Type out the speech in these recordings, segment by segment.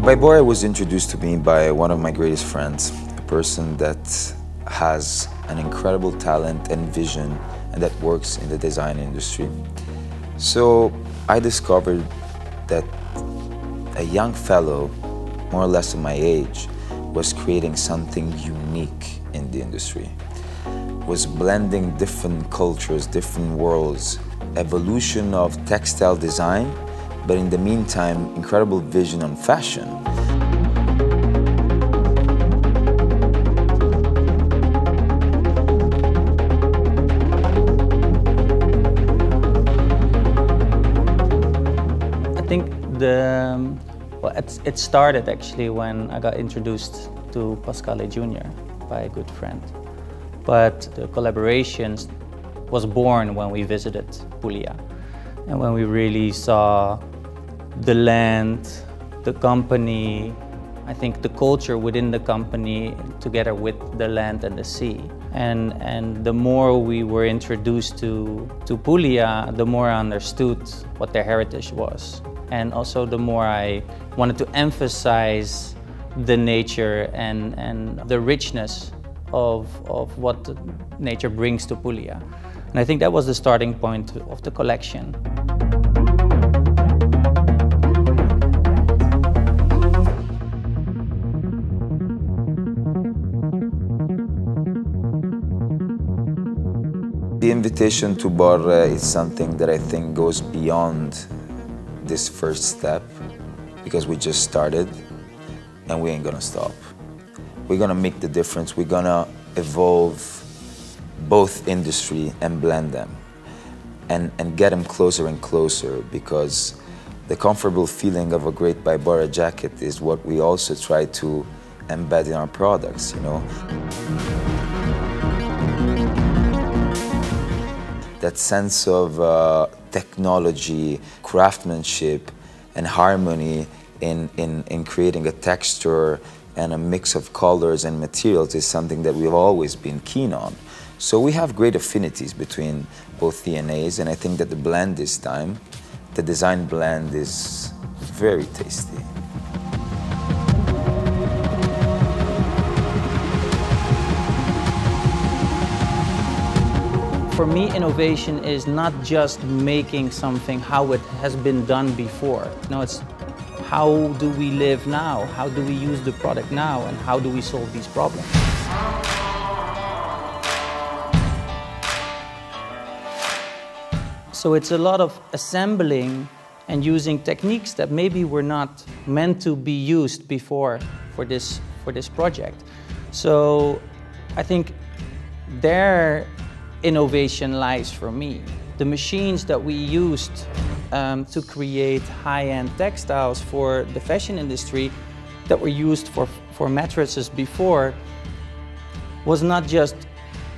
ByBorre was introduced to me by one of my greatest friends, a person that has an incredible talent and vision and that works in the design industry. So I discovered that a young fellow, more or less of my age, was creating something unique in the industry, was blending different cultures, different worlds, evolution of textile design, but in the meantime, incredible vision on fashion. I think it started actually when I got introduced to Pasquale Jr. by a good friend. But the collaboration was born when we visited Puglia and when we really saw the land, the company, I think the culture within the company together with the land and the sea. And the more we were introduced to Puglia, the more I understood what their heritage was. And also the more I wanted to emphasize the nature and the richness of what nature brings to Puglia. And I think that was the starting point of the collection. The invitation to ByBorre is something that I think goes beyond this first step, because we just started and we ain't gonna stop. We're gonna make the difference. We're gonna evolve both industry and blend them and get them closer and closer, because the comfortable feeling of a great ByBorre jacket is what we also try to embed in our products, you know. That sense of technology, craftsmanship, and harmony in creating a texture and a mix of colors and materials is something that we've always been keen on. So we have great affinities between both DNAs, and I think that the blend this time, the design blend, is very tasty. For me, innovation is not just making something how it has been done before. No, it's how do we live now? How do we use the product now? And how do we solve these problems? So it's a lot of assembling and using techniques that maybe were not meant to be used before for this project. So I think their innovation lies for me. The machines that we used to create high-end textiles for the fashion industry that were used for mattresses before was not just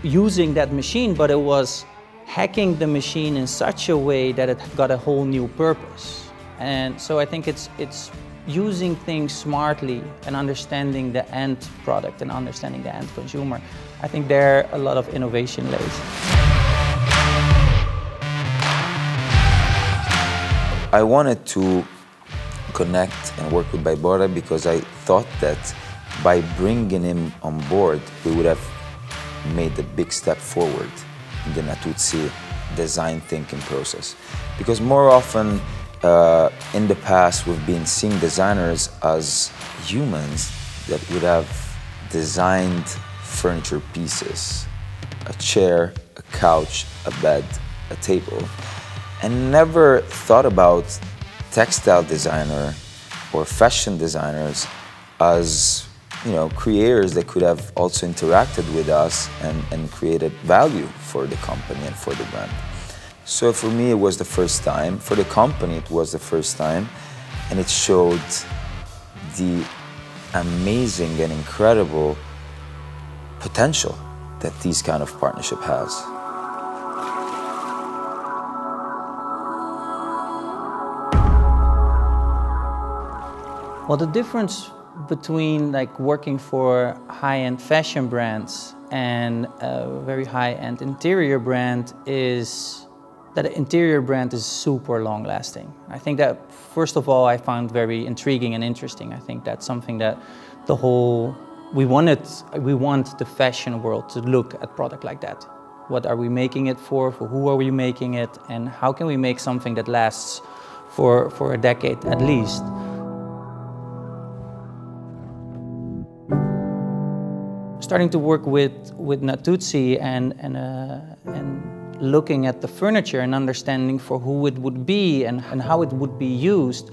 using that machine, but it was hacking the machine in such a way that it got a whole new purpose. And so I think it's using things smartly and understanding the end product and understanding the end consumer. I think there a lot of innovation lays. I wanted to connect and work with ByBorre because I thought that by bringing him on board, we would have made a big step forward in the Natuzzi design thinking process. Because more often in the past, we've been seeing designers as humans that would have designed furniture pieces, a chair, a couch, a bed, a table, and never thought about textile designer or fashion designers as, you know, creators that could have also interacted with us and created value for the company and for the brand. So for me, it was the first time. For the company, it was the first time. And it showed the amazing and incredible potential that this kind of partnership has. Well, the difference between like working for high-end fashion brands and a very high-end interior brand is that an interior brand is super long lasting. I think that, first of all, I found very intriguing and interesting. I think that's something that we want the fashion world to look at product like that. What are we making it for who are we making it, and how can we make something that lasts for a decade at least. Starting to work with Natuzzi and looking at the furniture and understanding for who it would be and how it would be used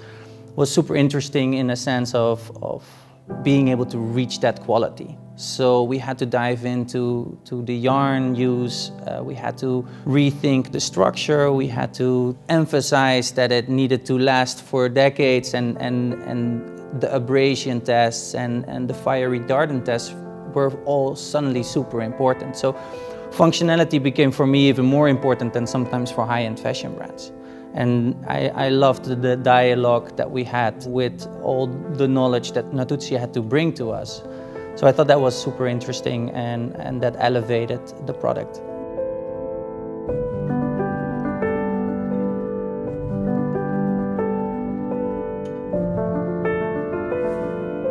was super interesting in a sense of being able to reach that quality. So we had to dive into the yarn use, we had to rethink the structure, we had to emphasize that it needed to last for decades, and the abrasion tests and the fire retardant tests were all suddenly super important. So functionality became for me even more important than sometimes for high-end fashion brands. And I loved the dialogue that we had with all the knowledge that Natuzzi had to bring to us. So I thought that was super interesting, and that elevated the product.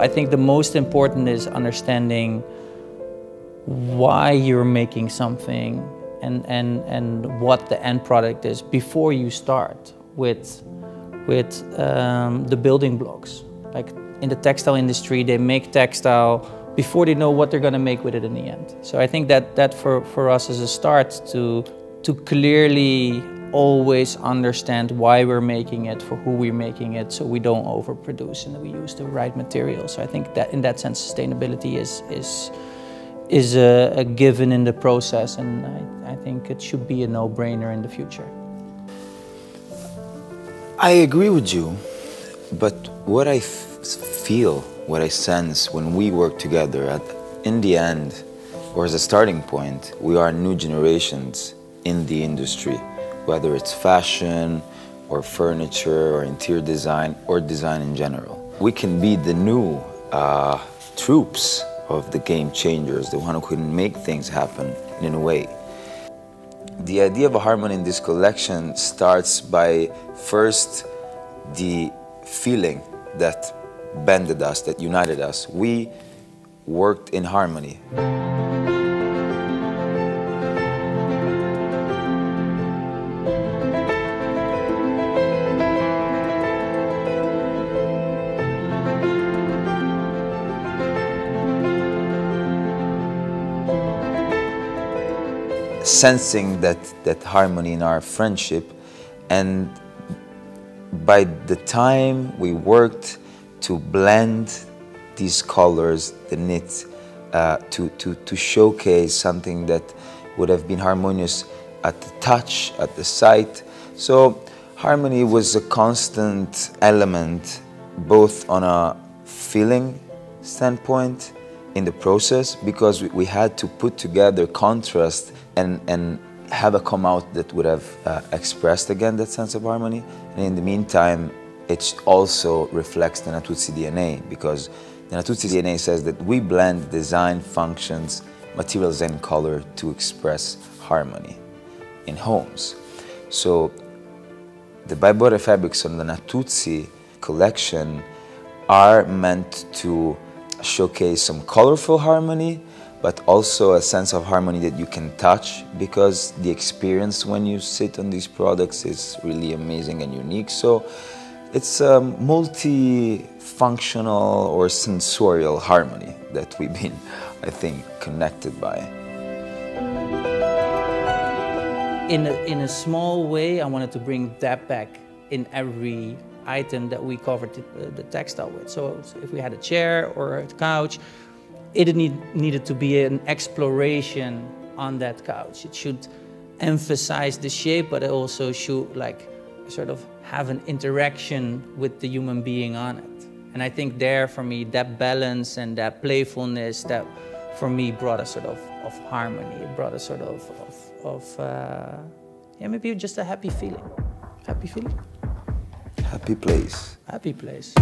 I think the most important is understanding why you're making something and what the end product is before you start with the building blocks. Like in the textile industry, they make textile before they know what they're going to make with it in the end. So I think that for us is a start to clearly always understand why we're making it, for who we're making it, so we don't overproduce and we use the right materials. So I think that in that sense, sustainability is a given in the process, and I think it should be a no-brainer in the future. I agree with you, but what I feel, what I sense when we work together, in the end, or as a starting point, we are new generations in the industry, whether it's fashion or furniture or interior design or design in general. We can be the new troops of the game changers, the one who can make things happen in a way. The idea of a harmony in this collection starts by first the feeling that bended us, that united us. We worked in harmony. Sensing that harmony in our friendship, and by the time we worked to blend these colors, the knit, to showcase something that would have been harmonious at the touch, at the sight. So harmony was a constant element, both on a feeling standpoint in the process, because we had to put together contrast and have a come out that would have expressed again that sense of harmony. And in the meantime, it also reflects the Natuzzi DNA, because the Natuzzi DNA says that we blend design, functions, materials and color to express harmony in homes. So the ByBorre fabrics on the Natuzzi collection are meant to showcase some colorful harmony, but also a sense of harmony that you can touch, because the experience when you sit on these products is really amazing and unique. So it's a multi-functional or sensorial harmony that we've been, I think, connected by. In a small way, I wanted to bring that back in every item that we covered the textile with. So if we had a chair or a couch, it needed to be an exploration on that couch. It should emphasize the shape, but it also should sort of have an interaction with the human being on it. And I think there, for me, that balance and that playfulness, that for me brought a sort of harmony. It brought a sort of yeah, maybe just a happy feeling. Happy feeling. Happy place. Happy place.